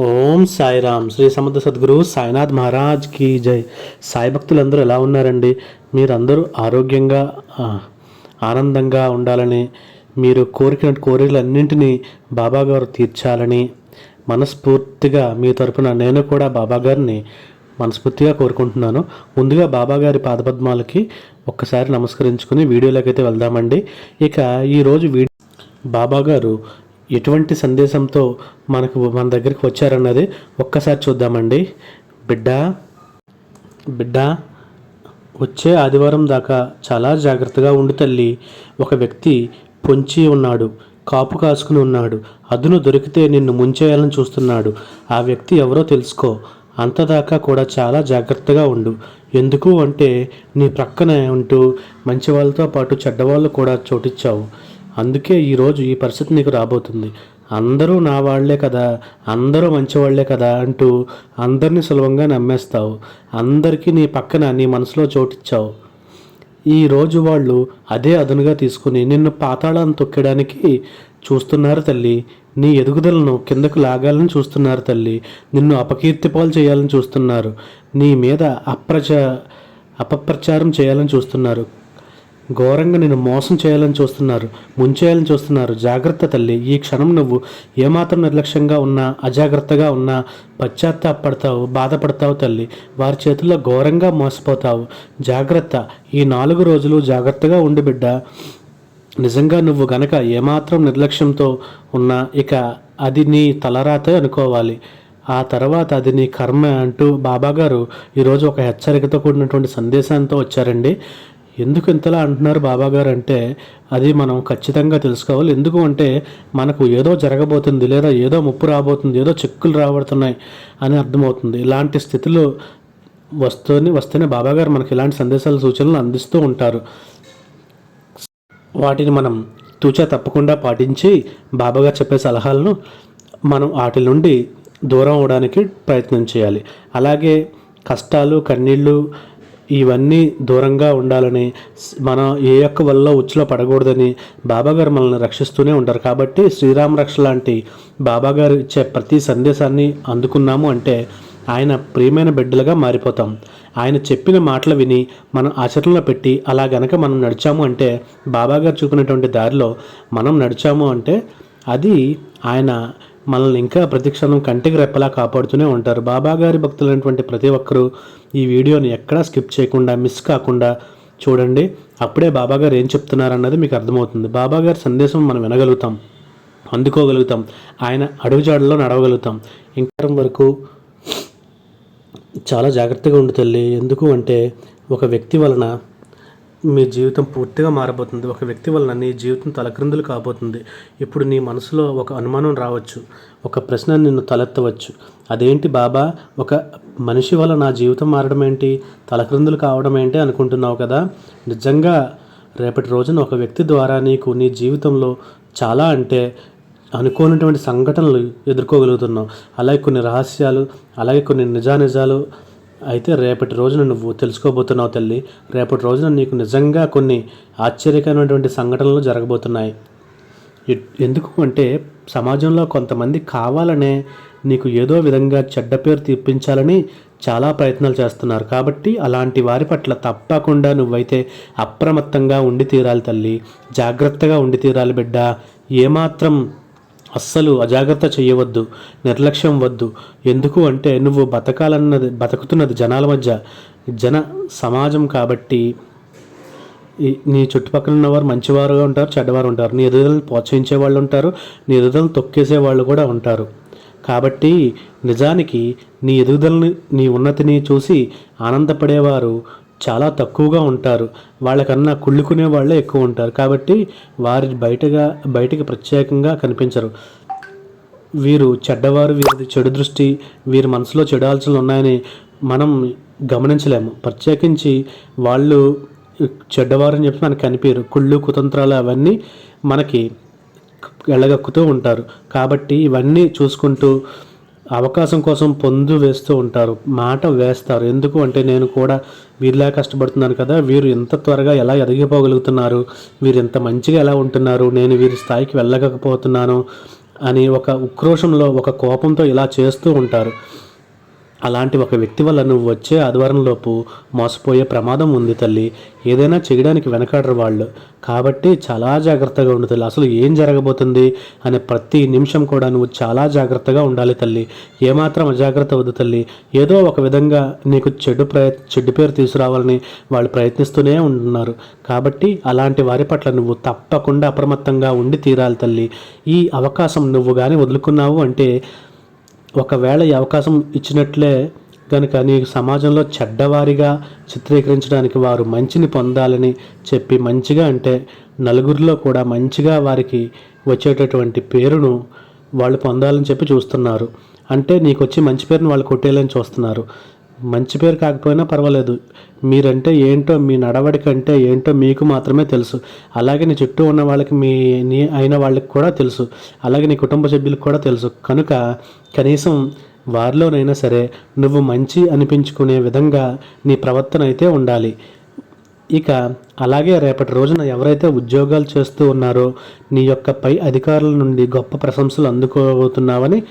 ఓం సాయిరామ్. శ్రీ సమర్థ సద్గురు సాయినాథ్ మహారాజ్ కి జై. సాయి భక్తులందరూ ఎలా ఉన్నారండి? మీరందరూ ఆరోగ్యంగా ఆనందంగా ఉండాలని, మీరు కోరిన కోరికలన్నింటినీ బాబాగారు తీర్చాలని మనస్ఫూర్తిగా మీ తరపున నేను కూడా బాబాగారిని మనస్ఫూర్తిగా కోరుకుంటున్నాను. ముందుగా బాబాగారి పాదపద్మాలకి ఒక్కసారి నమస్కరించుకుని వీడియోలోకి అయితే వెళ్దామండి. ఇక ఈరోజు బాబాగారు ఎటువంటి సందేశంతో మన దగ్గరికి వచ్చారన్నది ఒక్కసారి చూద్దామండి. బిడ్డ బిడ్డ వచ్చే ఆదివారం దాకా చాలా జాగ్రత్తగా ఉండు తల్లి. ఒక వ్యక్తి పొంచి ఉన్నాడు, కాపు కాసుకుని ఉన్నాడు. అదును దొరికితే నిన్ను ముంచేయాలని చూస్తున్నాడు. ఆ వ్యక్తి ఎవరో తెలుసుకో. అంతదాకా కూడా చాలా జాగ్రత్తగా ఉండు. ఎందుకు అంటే నీ ప్రక్కనే ఉంటూ మంచి వాళ్ళతో పాటు చెడ్డవాళ్ళు కూడా చోటిచ్చావు. అందుకే ఈరోజు ఈ పరిస్థితి నీకు రాబోతుంది. అందరూ నా వాళ్లే కదా, అందరూ మంచివాళ్లే కదా అంటూ అందరినీ సులభంగా నమ్మేస్తావు. అందరికీ నీ పక్కన నీ మనసులో చోటిచ్చావు. ఈరోజు వాళ్ళు అదే అదునుగా తీసుకుని నిన్ను పాతాళాన్ని తొక్కడానికి చూస్తున్నారు తల్లి. నీ ఎదుగుదలను కిందకు లాగాలని చూస్తున్నారు తల్లి. నిన్ను అపకీర్తి పాలు చేయాలని చూస్తున్నారు. నీ మీద అపప్రచారం చేయాలని చూస్తున్నారు. ఘోరంగా నేను మోసం చేయాలని చూస్తున్నారు, ముంచేయాలని చూస్తున్నారు. జాగ్రత్త తల్లి. ఈ క్షణం నువ్వు ఏమాత్రం నిర్లక్ష్యంగా ఉన్నా, అజాగ్రత్తగా ఉన్నా పశ్చాత్తాపడతావు, బాధపడతావు తల్లి. వారి చేతుల్లో ఘోరంగా మోసపోతావు. జాగ్రత్త. ఈ 4 రోజులు జాగ్రత్తగా ఉండి బిడ్డ. నిజంగా నువ్వు గనక ఏమాత్రం నిర్లక్ష్యంతో ఉన్నా ఇక అది నీ తలరాతే అనుకోవాలి. ఆ తర్వాత అది నీ కర్మ అంటూ బాబాగారు ఈరోజు ఒక హెచ్చరికతో కూడినటువంటి సందేశంతో వచ్చారండి. ఎందుకు ఇంతలా అంటున్నారు బాబాగారు అంటే అది మనం ఖచ్చితంగా తెలుసుకోవాలి. ఎందుకు అంటే మనకు ఏదో జరగబోతుంది, లేదా ఏదో ముప్పు రాబోతుంది, ఏదో చిక్కులు రాబడుతున్నాయి అని అర్థమవుతుంది. ఇలాంటి స్థితిలో వస్తేనే బాబాగారు మనకి ఇలాంటి సందేశాలు, సూచనలు అందిస్తూ ఉంటారు. వాటిని మనం తూచా తప్పకుండా పాటించి బాబాగారు చెప్పే సలహాలను మనం వాటి నుండి దూరం అవడానికి ప్రయత్నం చేయాలి. అలాగే కష్టాలు, కన్నీళ్ళు ఇవన్నీ దూరంగా ఉండాలని, మనం ఏ యొక్క వల్ల ఉచ్చులో పడకూడదని బాబాగారు మనల్ని రక్షిస్తూనే ఉంటారు. కాబట్టి శ్రీరామ రక్ష లాంటి బాబాగారు ఇచ్చే ప్రతి సందేశాన్ని అందుకున్నాము అంటే ఆయన ప్రియమైన బిడ్డలుగా మారిపోతాం. ఆయన చెప్పిన మాటలు విని మనం ఆచరణలో పెట్టి అలా గనక మనం నడిచాము అంటే, బాబాగారు చూపినటువంటి దారిలో మనం నడిచాము అంటే అది ఆయన మనల్ని ఇంకా ప్రతిక్షణం కంటికి రెప్పలా కాపాడుతూనే ఉంటారు. బాబాగారి భక్తులైనటువంటి ప్రతి ఒక్కరూ ఈ వీడియోని ఎక్కడా స్కిప్ చేయకుండా, మిస్ కాకుండా చూడండి. అప్పుడే బాబాగారు ఏం చెప్తున్నారన్నది మీకు అర్థమవుతుంది. బాబాగారి సందేశం మనం వినగలుగుతాం, అందుకోగలుగుతాం, ఆయన అడుగుజాడల్లో నడవగలుగుతాం. ఇంకా వరకు చాలా జాగ్రత్తగా ఉండు తల్లి. ఎందుకు అంటే ఒక వ్యక్తి వలన మీ జీవితం పూర్తిగా మారబోతుంది. ఒక వ్యక్తి వలన నీ జీవితం తలక్రిందులు కాబోతుంది. ఇప్పుడు నీ మనసులో ఒక అనుమానం రావచ్చు, ఒక ప్రశ్న నిన్ను తలెత్తవచ్చు. అదేంటి బాబా, ఒక మనిషి వల్ల నా జీవితం మారడం ఏంటి, తలక్రిందులు కావడం ఏంటి అనుకుంటున్నావు కదా. నిజంగా రేపటి రోజున ఒక వ్యక్తి ద్వారా నీకు నీ జీవితంలో చాలా అంటే అనుకోనటువంటి సంఘటనలు ఎదుర్కోగలుగుతున్నావు. అలాగే కొన్ని రహస్యాలు, అలాగే కొన్ని నిజాలు అయితే రేపటి రోజున నువ్వు తెలుసుకోబోతున్నావు తల్లి. రేపటి రోజున నీకు నిజంగా కొన్ని ఆశ్చర్యకరమైనటువంటి సంఘటనలు జరగబోతున్నాయి. ఎందుకు అంటే సమాజంలో కొంతమంది కావాలనే నీకు ఏదో విధంగా చెడ్డ పేరు తెప్పించాలని చాలా ప్రయత్నాలు చేస్తున్నారు. కాబట్టి అలాంటి వారి పట్ల తప్పకుండా నువ్వైతే అప్రమత్తంగా ఉండి తీరాలి తల్లి. జాగ్రత్తగా ఉండి తీరాలి బిడ్డ. ఏమాత్రం అస్సలు అజాగ్రత్త చేయవద్దు, నిర్లక్ష్యం వద్దు. ఎందుకు అంటే నువ్వు బతుకుతున్నది జనాల మధ్య, జన సమాజం. కాబట్టి నీ చుట్టుపక్కల ఉన్నవారు మంచివారుగా ఉంటారు, చెడ్డవారు ఉంటారు. నీ ఎదుగుదలను ప్రోత్సహించే వాళ్ళు ఉంటారు, నీ ఎదుగుదలను తొక్కేసే వాళ్ళు కూడా ఉంటారు. కాబట్టి నిజానికి నీ ఎదుగుదలని, నీ ఉన్నతిని చూసి ఆనందపడేవారు చాలా తక్కువగా ఉంటారు. వాళ్ళకన్నా కుళ్ళుకునే వాళ్ళే ఎక్కువ ఉంటారు. కాబట్టి వారి బయటికి ప్రత్యేకంగా కనిపించరు. వీరు చెడ్డవారు, వీరిది చెడు దృష్టి, వీరి మనసులో చెడు ఆలోచనలు ఉన్నాయని మనం గమనించలేము. ప్రత్యేకించి వాళ్ళు చెడ్డవారు అని చెప్పి మనకు కనిపించరు. కుళ్ళు, కుతంత్రాలు అవన్నీ మనకి ఎళ్ళగక్కుతూ ఉంటారు. కాబట్టి ఇవన్నీ చూసుకుంటూ అవకాశం కోసం పొందు వేస్తూ ఉంటారు, మాట వేస్తారు. ఎందుకు అంటే నేను కూడా వీరిలా కష్టపడుతున్నాను కదా, వీరు ఎంత త్వరగా ఎలా ఎదిగిపోగలుగుతున్నారు, వీరు ఎంత మంచిగా ఎలా ఉంటున్నారు, నేను వీరి స్థాయికి వెళ్ళకపోతున్నాను అని ఒక ఉక్రోషంలో, ఒక కోపంతో ఇలా చేస్తూ ఉంటారు. అలాంటి ఒక వ్యక్తి వల్ల నువ్వు వచ్చే ఆదివారంలోపు మోసపోయే ప్రమాదం ఉంది తల్లి. ఏదైనా చేయడానికి వెనకాడరు వాళ్ళు. కాబట్టి చాలా జాగ్రత్తగా ఉండు తల్లి. అసలు ఏం జరగబోతుంది అనే ప్రతి నిమిషం కూడా నువ్వు చాలా జాగ్రత్తగా ఉండాలి తల్లి. ఏమాత్రం అజాగ్రత్త వద్దు తల్లి. ఏదో ఒక విధంగా నీకు చెడ్డు పేరు తీసుకురావాలని వాళ్ళు ప్రయత్నిస్తూనే ఉంటున్నారు. కాబట్టి అలాంటి వారి పట్ల నువ్వు తప్పకుండా అప్రమత్తంగా ఉండి తీరాలి తల్లి. ఈ అవకాశం నువ్వు కానీ వదులుకున్నావు అంటే, ఒకవేళ ఈ అవకాశం ఇచ్చినట్లే కనుక నీకు సమాజంలో చెడ్డవారిగా చిత్రీకరించడానికి, వారు మంచిని పొందాలని చెప్పి మంచిగా అంటే నలుగురిలో కూడా మంచిగా వారికి వచ్చేటటువంటి పేరును వాళ్ళు పొందాలని చెప్పి చూస్తున్నారు. అంటే నీకు వచ్చి మంచి పేరును వాళ్ళు కొట్టేయాలని చూస్తున్నారు. మంచి పేరు కాకపోయినా పర్వాలేదు, మీరంటే ఏంటో, మీ నడవడిక అంటే ఏంటో మీకు మాత్రమే తెలుసు. అలాగే నీ చుట్టూ ఉన్న వాళ్ళకి, నీ అయిన వాళ్ళకి కూడా తెలుసు. అలాగే నీ కుటుంబ సభ్యులకు కూడా తెలుసు. కనుక కనీసం వారిలోనైనా సరే నువ్వు మంచి అనిపించుకునే విధంగా నీ ప్రవర్తన అయితే ఉండాలి. ఇక అలాగే రేపటి రోజున ఎవరైతే ఉద్యోగాలు చేస్తూ ఉన్నారో నీ యొక్క పై అధికారుల నుండి గొప్ప ప్రశంసలు అందుకోబోతున్నావని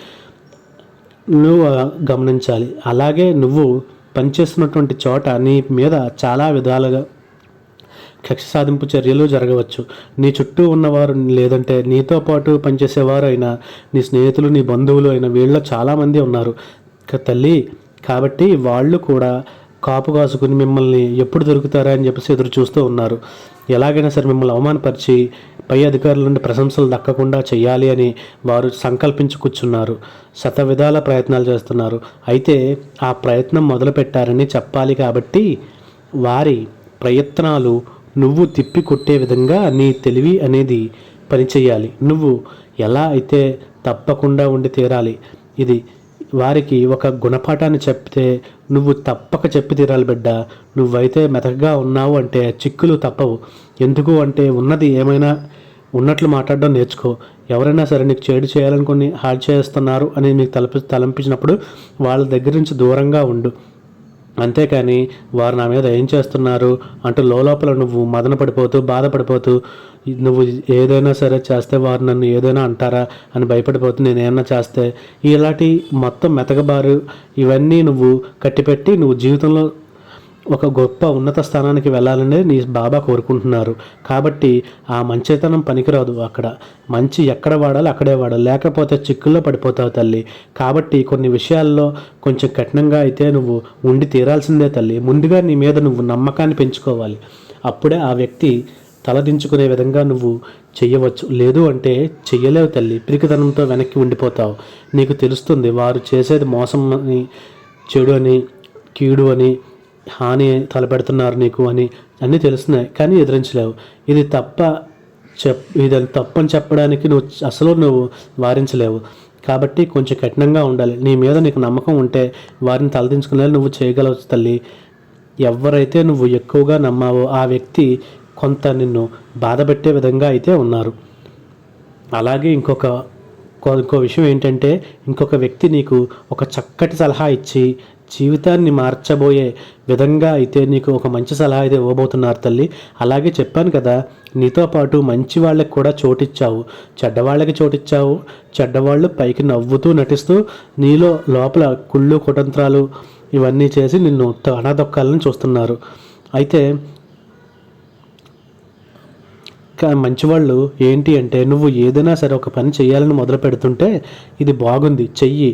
నువ్వు గమనించాలి. అలాగే నువ్వు పనిచేస్తున్నటువంటి చోట నీ మీద చాలా విధాలుగా కక్ష సాధింపు చర్యలు జరగవచ్చు. నీ చుట్టూ ఉన్నవారు, లేదంటే నీతో పాటు పనిచేసేవారు అయినా, నీ స్నేహితులు, నీ బంధువులు అయినా, వీళ్ళలో చాలామంది ఉన్నారు తల్లి. కాబట్టి వాళ్ళు కూడా కాపు కాసుకుని మిమ్మల్ని ఎప్పుడు దొరుకుతారా అని చెప్పేసి ఎదురు చూస్తూ ఉన్నారు. ఎలాగైనా సరే మిమ్మల్ని అవమానపరిచి పై అధికారుల నుండి ప్రశంసలు దక్కకుండా చేయాలి అని వారు సంకల్పించి కూర్చున్నారు. శతవిధాల ప్రయత్నాలు చేస్తున్నారు. అయితే ఆ ప్రయత్నం మొదలుపెట్టారని చెప్పాలి. కాబట్టి వారి ప్రయత్నాలు నువ్వు తిప్పి కొట్టే విధంగా నీ తెలివి అనేది పనిచేయాలి. నువ్వు ఎలా అయితే తప్పకుండా ఉండి తీరాలి. ఇది వారికి ఒక గుణపాఠాన్ని చెప్తే నువ్వు తప్పక చెప్పి తీరాలి బిడ్డ. నువ్వైతే మెతకగా ఉన్నావు అంటే చిక్కులు తప్పవు. ఎందుకు అంటే ఉన్నది ఏమైనా ఉన్నట్లు మాట్లాడడం నేర్చుకో. ఎవరైనా సరే నీకు చేడు చేయాలనుకుని హార్ట్ చేస్తున్నారు అని నీకు తలంపించినప్పుడు వాళ్ళ దగ్గర నుంచి దూరంగా ఉండు. అంతేకాని వారు నా మీద ఏం చేస్తున్నారు అంటూ లోపల నువ్వు మదన పడిపోతూ, బాధపడిపోతూ, నువ్వు ఏదైనా సరే చేస్తే వారు నన్ను ఏదైనా అంటారా అని భయపడిపోతూ నేను ఏమన్నా చేస్తే, ఇలాంటి మొత్తం మెతకబారు ఇవన్నీ నువ్వు కట్టిపెట్టి నువ్వు జీవితంలో ఒక గొప్ప ఉన్నత స్థానానికి వెళ్ళాలనే నీ బాబా కోరుకుంటున్నారు. కాబట్టి ఆ మంచితనం పనికిరాదు. అక్కడ మంచి ఎక్కడ వాడాలి అక్కడే వాడాలి, లేకపోతే చిక్కుల్లో పడిపోతావు తల్లి. కాబట్టి కొన్ని విషయాల్లో కొంచెం కఠినంగా అయితే నువ్వు ఉండి తీరాల్సిందే తల్లి. ముందుగా నీ మీద నువ్వు నమ్మకాన్ని పెంచుకోవాలి. అప్పుడే ఆ వ్యక్తి తలదించుకునే విధంగా నువ్వు చెయ్యవచ్చు. లేదు అంటే చెయ్యలేవు తల్లి. పిరికితనంతో వెనక్కి ఉండిపోతావు. నీకు తెలుస్తుంది వారు చేసేది మోసం అని, చెడు అని, కీడు అని, హాని తలపెడుతున్నారు నీకు అని అన్నీ తెలుస్తున్నాయి. కానీ ఎదిరించలేవు. ఇది తప్పని చెప్పడానికి నువ్వు వారించలేవు. కాబట్టి కొంచెం కఠినంగా ఉండాలి. నీ మీద నీకు నమ్మకం ఉంటే వారిని తలదించుకునేలా నువ్వు చేయగలవచ్చు తల్లి. ఎవరైతే నువ్వు ఎక్కువగా నమ్మావో ఆ వ్యక్తి కొంత నిన్ను బాధపెట్టే విధంగా అయితే ఉన్నారు. అలాగే ఇంకో విషయం ఏంటంటే, ఇంకొక వ్యక్తి నీకు ఒక చక్కటి సలహా ఇచ్చి జీవితాన్ని మార్చబోయే విధంగా అయితే నీకు ఒక మంచి సలహా అయితే ఇవ్వబోతున్నారు తల్లి. అలాగే చెప్పాను కదా, నీతో పాటు మంచి వాళ్ళకి కూడా చోటిచ్చావు, చెడ్డవాళ్ళకి చోటిచ్చావు. చెడ్డవాళ్ళు పైకి నవ్వుతూ నటిస్తూ నీలో లోపల కుళ్ళు కుతంత్రాలు ఇవన్నీ చేసి నిన్ను అనాదొక్కాలని చూస్తున్నారు. అయితే మంచివాళ్ళు ఏంటి అంటే, నువ్వు ఏదైనా సరే ఒక పని చేయాలని మొదలు పెడుతుంటే ఇది బాగుంది చెయ్యి,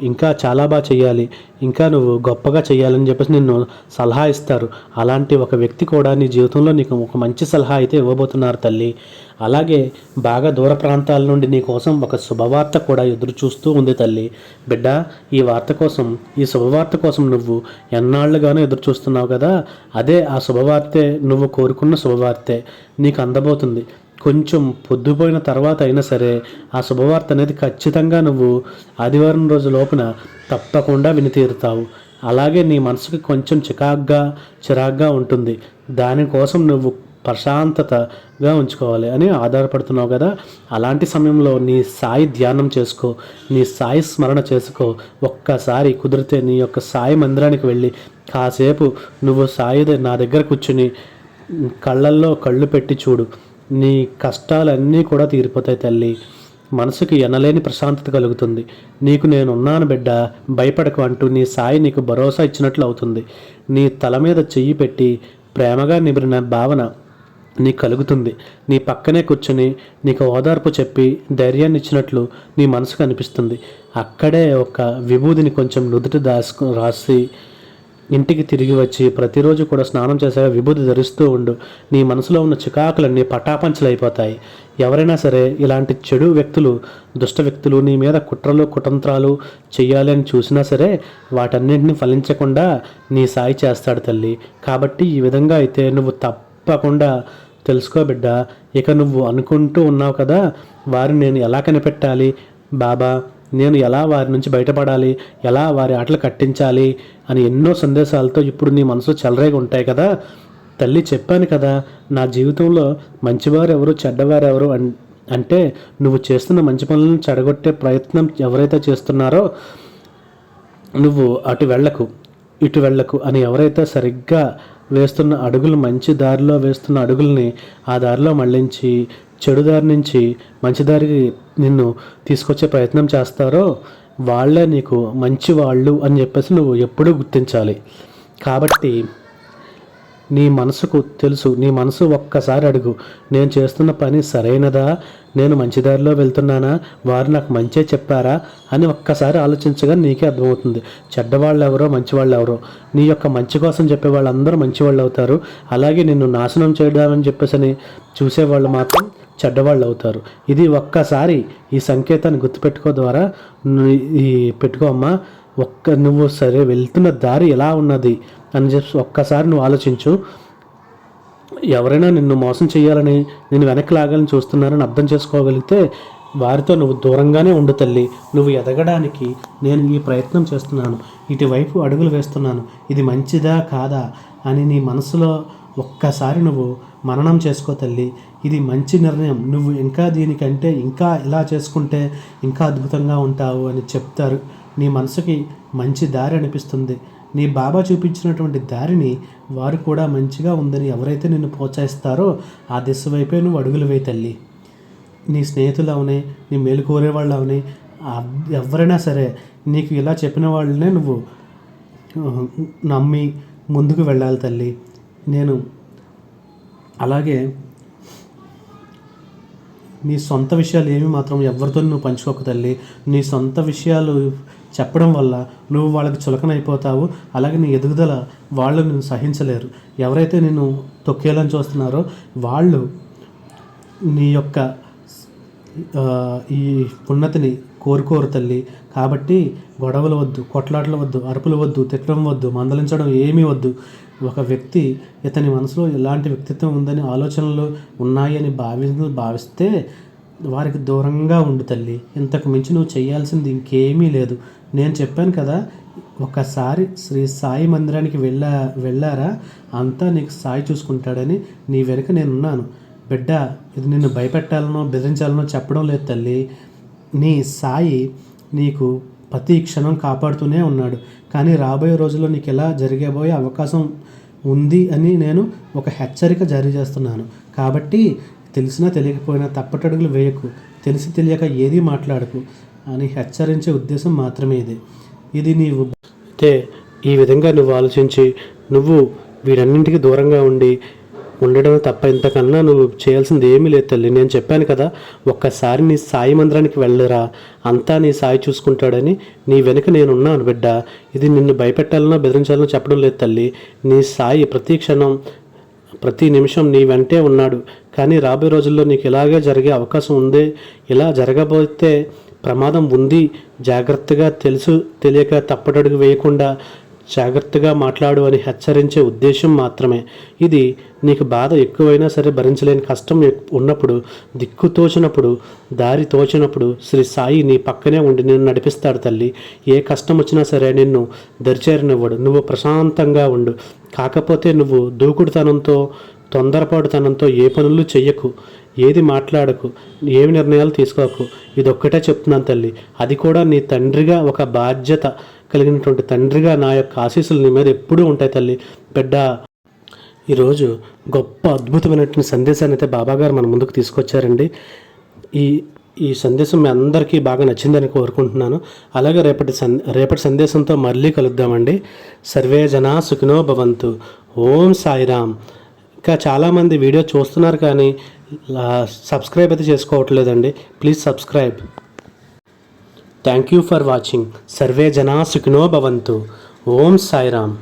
ఇంకా చాలా బాగా చేయాలి, ఇంకా నువ్వు గొప్పగా చేయాలని చెప్పేసి నిన్ను సలహా ఇస్తారు. అలాంటి ఒక వ్యక్తి కూడా నీ జీవితంలో నీకు ఒక మంచి సలహా అయితే ఇవ్వబోతున్నారు తల్లి. అలాగే బాగా దూర ప్రాంతాల నుండి నీ కోసం ఒక శుభవార్త కూడా ఎదురు చూస్తూ ఉంది తల్లి. బిడ్డ, ఈ శుభవార్త కోసం నువ్వు ఎన్నాళ్ళుగానో ఎదురు చూస్తున్నావు కదా, అదే ఆ శుభవార్తే, నువ్వు కోరుకున్న శుభవార్తే నీకు అందబోతుంది. కొంచెం పొద్దుపోయిన తర్వాత అయినా సరే ఆ శుభవార్త అనేది ఖచ్చితంగా నువ్వు ఆదివారం రోజు లోపున తప్పకుండా విని తీరుతావు. అలాగే నీ మనసుకి కొంచెం చిరాగ్గా ఉంటుంది. దానికోసం నువ్వు ప్రశాంతతగా ఉంచుకోవాలి అని ఆధారపడుతున్నావు కదా. అలాంటి సమయంలో నీ సాయి ధ్యానం చేసుకో, నీ సాయి స్మరణ చేసుకో. ఒక్కసారి కుదిరితే నీ యొక్క సాయి మందిరానికి వెళ్ళి కాసేపు నువ్వు నా దగ్గర కూర్చుని కళ్ళల్లో కళ్ళు పెట్టి చూడు. నీ కష్టాలన్నీ కూడా తీరిపోతాయి తల్లి. మనసుకి ఎనలేని ప్రశాంతత కలుగుతుంది. నీకు నేనున్నాను బిడ్డ, భయపడకు అంటూ నీ సాయి నీకు భరోసా ఇచ్చినట్లు అవుతుంది. నీ తల మీద చెయ్యి పెట్టి ప్రేమగా నిమిరిన భావన నీకు కలుగుతుంది. నీ పక్కనే కూర్చొని నీకు ఓదార్పు చెప్పి ధైర్యాన్ని ఇచ్చినట్లు నీ మనసుకు అనిపిస్తుంది. అక్కడే ఒక విభూదిని కొంచెం నుదుటి రాసి ఇంటికి తిరిగి వచ్చి ప్రతిరోజు కూడా స్నానం చేసాక విభూతి ధరిస్తూ ఉండు. నీ మనసులో ఉన్న చికాకులన్నీ పటాపంచలు అయిపోతాయి. ఎవరైనా సరే ఇలాంటి చెడు వ్యక్తులు, దుష్ట వ్యక్తులు నీ మీద కుట్రలు కుతంత్రాలు చెయ్యాలి అని చూసినా సరే వాటన్నింటినీ ఫలించకుండా నీ సాయి చేస్తాడు తల్లి. కాబట్టి ఈ విధంగా అయితే నువ్వు తప్పకుండా తెలుసుకో బిడ్డ. ఇక నువ్వు అనుకుంటూ ఉన్నావు కదా, వారిని నేను ఎలా కనిపెట్టాలి బాబా, నేను ఎలా వారి నుంచి బయటపడాలి, ఎలా వారి ఆటలు కట్టించాలి అని ఎన్నో సందేశాలతో ఇప్పుడు నీ మనసు చెలరేగి ఉంటాయి కదా. తల్లి చెప్పాను కదా, నా జీవితంలో మంచివారు ఎవరు చెడ్డవారు ఎవరు అంటే నువ్వు చేస్తున్న మంచి పనులను చెడగొట్టే ప్రయత్నం ఎవరైతే చేస్తున్నారో నువ్వు అటు వెళ్ళకు ఇటు వెళ్ళకు అని ఎవరైతే సరిగ్గా వేస్తున్న అడుగులు, మంచి దారిలో వేస్తున్న అడుగుల్ని ఆ దారిలో మళ్ళించి చెడు దారి నుంచి మంచి దారికి నిన్ను తీసుకొచ్చే ప్రయత్నం చేస్తారో వాళ్ళే నీకు మంచి వాళ్ళు అని చెప్పేసి నువ్వు ఎప్పుడూ గుర్తించాలి. కాబట్టి నీ మనసుకు తెలుసు, నీ మనసు ఒక్కసారి అడుగు, నేను చేస్తున్న పని సరైనదా, నేను మంచి దారిలో వెళ్తున్నానా, వారు నాకు మంచే చెప్పారా అని ఒక్కసారి ఆలోచించగా నీకే అర్థమవుతుంది చెడ్డవాళ్ళు ఎవరో మంచివాళ్ళు ఎవరో. నీ యొక్క మంచి కోసం చెప్పే వాళ్ళందరూ మంచివాళ్ళు అవుతారు. అలాగే నిన్ను నాశనం చేయడామని చెప్పేసి చూసేవాళ్ళు మాత్రం చెడ్డవాళ్ళు అవుతారు. ఇది ఒక్కసారి ఈ సంకేతాన్ని గుర్తుపెట్టుకో ద్వారా పెట్టుకో అమ్మా. నువ్వు సరే వెళ్తున్న దారి ఎలా ఉన్నది అని చెప్పి ఒక్కసారి నువ్వు ఆలోచించు. ఎవరైనా నిన్ను మోసం చేయాలని, నిన్ను వెనక్కి లాగాలని చూస్తున్నారని అర్థం చేసుకోగలిగితే వారితో నువ్వు దూరంగానే ఉండు తల్లి. నువ్వు ఎదగడానికి నేను ఈ ప్రయత్నం చేస్తున్నాను, ఇటువైపు అడుగులు వేస్తున్నాను, ఇది మంచిదా కాదా అని నీ మనసులో ఒక్కసారి నువ్వు మననం చేసుకో తల్లి. ఇది మంచి నిర్ణయం, నువ్వు ఇంకా దీనికంటే ఇంకా ఇలా చేసుకుంటే ఇంకా అద్భుతంగా ఉంటావు అని చెప్తారు. నీ మనసుకి మంచి దారి అనిపిస్తుంది. నీ బాబా చూపించినటువంటి దారిని వారు కూడా మంచిగా ఉందని ఎవరైతే నిన్ను ప్రోత్సహిస్తారో ఆ దిశ వైపే నువ్వు అడుగులు వేయి తల్లి. నీ స్నేహితులు అవని, నీ మేలు కోరే వాళ్ళు అవని, ఎవరైనా సరే నీకు ఇలా చెప్పిన వాళ్ళనే నువ్వు నమ్మి ముందుకు వెళ్ళాలి తల్లి. నేను అలాగే నీ సొంత విషయాలు ఏమి మాత్రం ఎవరితో నువ్వు పంచుకోకు తల్లి. నీ సొంత విషయాలు చెప్పడం వల్ల నువ్వు వాళ్ళకి చులకనైపోతావు. అలాగే నీ ఎదుగుదల వాళ్ళు నిన్ను సహించలేరు. ఎవరైతే నిన్ను తొక్కేయాలని చూస్తున్నారో వాళ్ళు నీ యొక్క ఈ ఉన్నతిని కోరుకోరు తల్లి. కాబట్టి గొడవలు వద్దు, కొట్లాటలు వద్దు, అరుపులు వద్దు, తిట్టడం వద్దు, మందలించడం ఏమీ వద్దు. ఒక వ్యక్తి ఇతని మనసులో ఎలాంటి వ్యక్తిత్వం ఉందని ఆలోచనలు ఉన్నాయని భావిస్తే వారికి దూరంగా ఉండు తల్లి. ఇంతకు మించి నువ్వు చేయాల్సింది ఇంకేమీ లేదు. నేను చెప్పాను కదా, ఒకసారి శ్రీ సాయి మందిరానికి వెళ్ళారా అంతా నీకు సాయి చూసుకుంటాడని. నీ వెనుక నేనున్నాను బిడ్డ. ఇది నిన్ను భయపెట్టాలనో బెదిరించాలనో చెప్పడం లేదు తల్లి. నీ సాయి నీకు ప్రతి క్షణం కాపాడుతూనే ఉన్నాడు. కానీ రాబోయే రోజుల్లో నీకు ఎలా జరగబోయే అవకాశం ఉంది అని నేను ఒక హెచ్చరిక జారీ చేస్తున్నాను. కాబట్టి తెలిసినా తెలియకపోయినా తప్పటడుగులు వేయకు, తెలిసి తెలియక ఏది మాట్లాడకు అని హెచ్చరించే ఉద్దేశం మాత్రమే ఇది నీవు అయితే ఈ విధంగా నువ్వు ఆలోచించి నువ్వు వీటన్నింటికి దూరంగా ఉండడం తప్ప ఇంతకన్నా నువ్వు చేయాల్సింది ఏమీ లేదు తల్లి. నేను చెప్పాను కదా, ఒక్కసారి నీ సాయి మందిరానికి వెళ్ళరా, అంతా నీ సాయి చూసుకుంటాడని. నీ వెనుక నేనున్నాను బిడ్డ. ఇది నిన్ను భయపెట్టాలనో బెదిరించాలనో చెప్పడం లేదు తల్లి. నీ సాయి ప్రతి క్షణం ప్రతి నిమిషం నీ వెంటే ఉన్నాడు. కానీ రాబోయే రోజుల్లో నీకు ఇలాగే జరిగే అవకాశం ఉంది. ఇలా జరగబోతే ప్రమాదం ఉంది. జాగ్రత్తగా తెలియక తప్పటడుగు వేయకుండా జాగ్రత్తగా మాట్లాడు అని హెచ్చరించే ఉద్దేశం మాత్రమే. ఇది నీకు బాధ ఎక్కువైనా సరే భరించలేని కష్టం ఉన్నప్పుడు, దిక్కు తోచినప్పుడు, దారి తోచినప్పుడు శ్రీ సాయి నీ పక్కనే ఉండి నిన్ను నడిపిస్తాడు తల్లి. ఏ కష్టం వచ్చినా సరే నిన్ను దరిచేరనివ్వడు. నువ్వు ప్రశాంతంగా ఉండు. కాకపోతే నువ్వు దూకుడుతనంతో, తొందరపాటుతనంతో ఏ పనులు చెయ్యకు, ఏది మాట్లాడకు, ఏమి నిర్ణయాలు తీసుకోకు. ఇదొక్కటే చెప్తున్నాను తల్లి. అది కూడా నీ తండ్రిగా, ఒక బాధ్యత కలిగినటువంటి తండ్రిగా నా యొక్క ఆశీస్సులు నీ మీద ఎప్పుడూ ఉంటాయి తల్లి. బిడ్డ, ఈరోజు గొప్ప అద్భుతమైనటువంటి సందేశాన్ని అయితే బాబాగారు మన ముందుకు తీసుకొచ్చారండి. ఈ సందేశం మీ అందరికీ బాగా నచ్చిందని కోరుకుంటున్నాను. అలాగే రేపటి సందేశంతో మళ్ళీ కలుద్దామండి. సర్వే జనా సుఖినో భవంతు. ఓం సాయిరామ్. ఇంకా చాలామంది వీడియో చూస్తున్నారు కానీ సబ్స్క్రైబ్ అయితే చేసుకోవట్లేదండి. Please subscribe. Thank you for watching. సర్వే జనా సుఖినో భవంతు. ఓం సాయిరామ్.